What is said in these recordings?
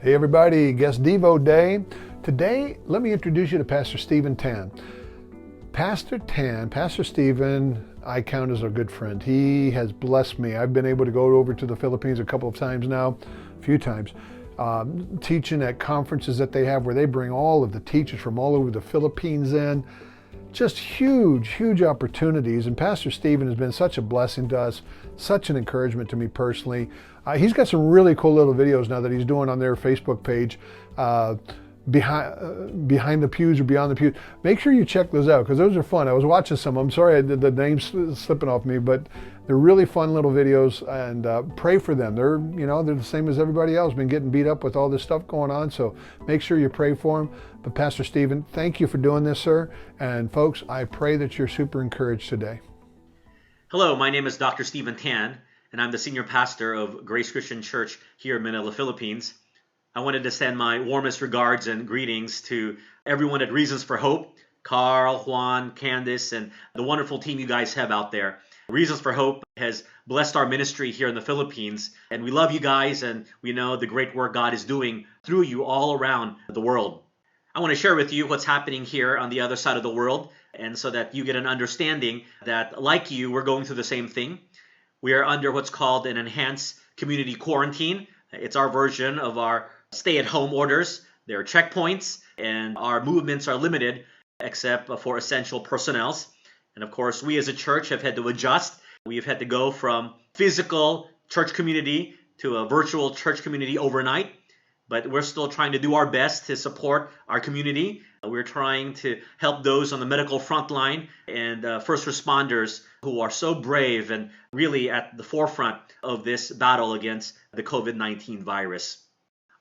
Hey everybody, Guest Devo Day. Today, let me introduce you to Pastor Stephen Tan. Pastor Stephen, I count as a good friend. He has blessed me. I've been able to go over to the Philippines a couple of times now, a few times, teaching at conferences that they have where they bring all of the teachers from all over the Philippines in. Just huge opportunities. And Pastor Stephen has been such a blessing to us, such an encouragement to me personally. He's got some really cool little videos now that he's doing on their Facebook page, behind the pews or beyond the pews. Make sure you check those out because those are fun. I was watching some. I'm sorry the name's slipping off me, but they're really fun little videos. And pray for them. They're the same as everybody else. Been getting beat up with all this stuff going on. So make sure you pray for them. But Pastor Stephen, thank you for doing this, sir. And folks, I pray that you're super encouraged today. Hello, my name is Dr. Stephen Tan, and I'm the senior pastor of Grace Christian Church here in Manila, Philippines. I wanted to send my warmest regards and greetings to everyone at Reasons for Hope, Carl, Juan, Candice, and the wonderful team you guys have out there. Reasons for Hope has blessed our ministry here in the Philippines, and we love you guys, and we know the great work God is doing through you all around the world. I want to share with you what's happening here on the other side of the world, and so that you get an understanding that, like you, we're going through the same thing. We are under what's called an enhanced community quarantine. It's our version of our stay-at-home orders. There are checkpoints, and our movements are limited except for essential personnel. And of course, we as a church have had to adjust. We've had to go from physical church community to a virtual church community overnight. But we're still trying to do our best to support our community. We're trying to help those on the medical front line and first responders who are so brave and really at the forefront of this battle against the COVID-19 virus.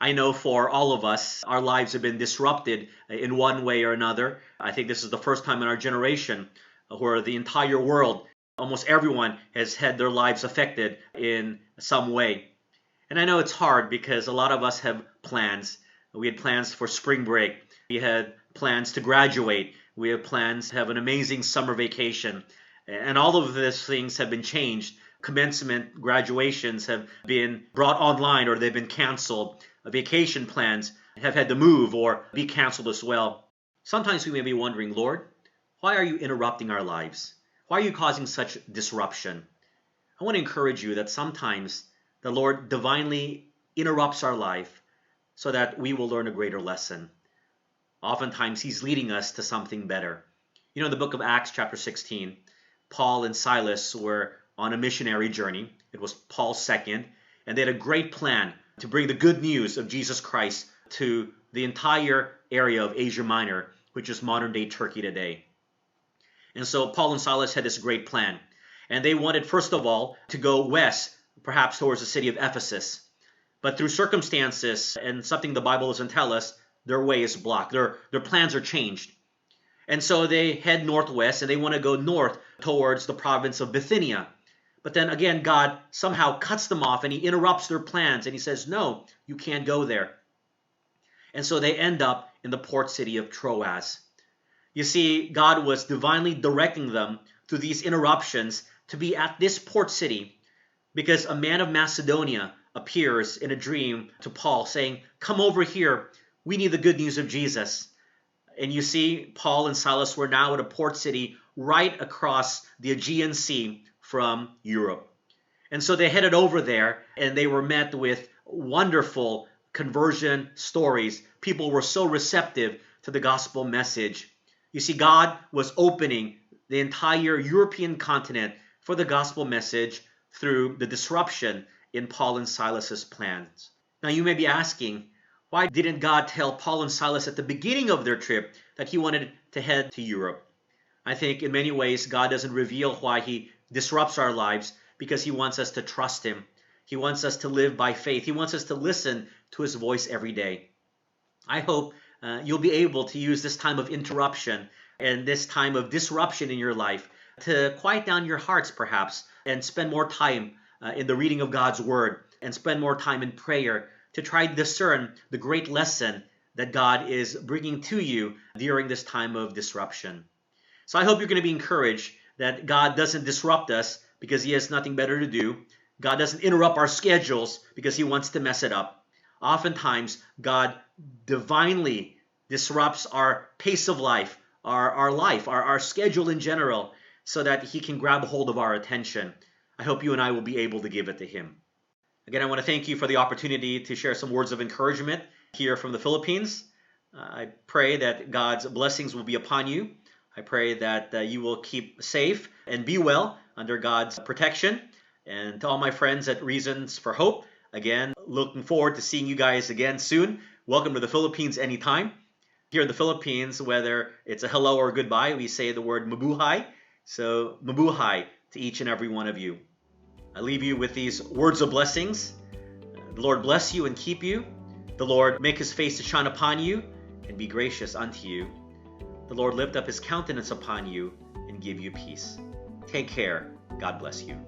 I know for all of us, our lives have been disrupted in one way or another. I think this is the first time in our generation where the entire world, almost everyone, has had their lives affected in some way. And I know it's hard because a lot of us have plans. We had plans for spring break. We had plans to graduate. We had plans to have an amazing summer vacation. And all of these things have been changed. Commencement graduations have been brought online or they've been canceled. Vacation plans have had to move or be canceled as well. Sometimes we may be wondering, Lord, why are you interrupting our lives? Why are you causing such disruption? I want to encourage you that sometimes the Lord divinely interrupts our life so that we will learn a greater lesson. Oftentimes, He's leading us to something better. You know, in the book of Acts, chapter 16, Paul and Silas were on a missionary journey. It was Paul's second, and they had a great plan to bring the good news of Jesus Christ to the entire area of Asia Minor, which is modern-day Turkey today. And so Paul and Silas had this great plan. And they wanted, first of all, to go west, perhaps towards the city of Ephesus. But through circumstances and something the Bible doesn't tell us, their way is blocked. Their plans are changed. And so they head northwest and they want to go north towards the province of Bithynia. But then again, God somehow cuts them off and He interrupts their plans and He says, no, you can't go there. And so they end up in the port city of Troas. You see, God was divinely directing them through these interruptions to be at this port city because a man of Macedonia appears in a dream to Paul saying, come over here. We need the good news of Jesus. And you see, Paul and Silas were now at a port city right across the Aegean Sea from Europe. And so they headed over there and they were met with wonderful conversion stories. People were so receptive to the gospel message. You see, God was opening the entire European continent for the gospel message through the disruption in Paul and Silas's plans. Now you may be asking, why didn't God tell Paul and Silas at the beginning of their trip that He wanted to head to Europe? I think in many ways God doesn't reveal why He disrupts our lives because He wants us to trust Him. He wants us to live by faith. He wants us to listen to His voice every day. I hope you'll be able to use this time of interruption and this time of disruption in your life to quiet down your hearts perhaps and spend more time in the reading of God's Word and spend more time in prayer to try to discern the great lesson that God is bringing to you during this time of disruption. So I hope you're going to be encouraged that God doesn't disrupt us because He has nothing better to do. God doesn't interrupt our schedules because He wants to mess it up. Oftentimes, God divinely disrupts our pace of life, our schedule in general, so that He can grab hold of our attention. I hope you and I will be able to give it to Him. Again, I want to thank you for the opportunity to share some words of encouragement here from the Philippines. I pray that God's blessings will be upon you. I pray that you will keep safe and be well under God's protection. And to all my friends at Reasons for Hope, again, looking forward to seeing you guys again soon. Welcome to the Philippines anytime. Here in the Philippines, whether it's a hello or a goodbye, we say the word mabuhay. So mabuhay to each and every one of you. I leave you with these words of blessings. The Lord bless you and keep you. The Lord make His face to shine upon you and be gracious unto you. The Lord lift up His countenance upon you and give you peace. Take care. God bless you.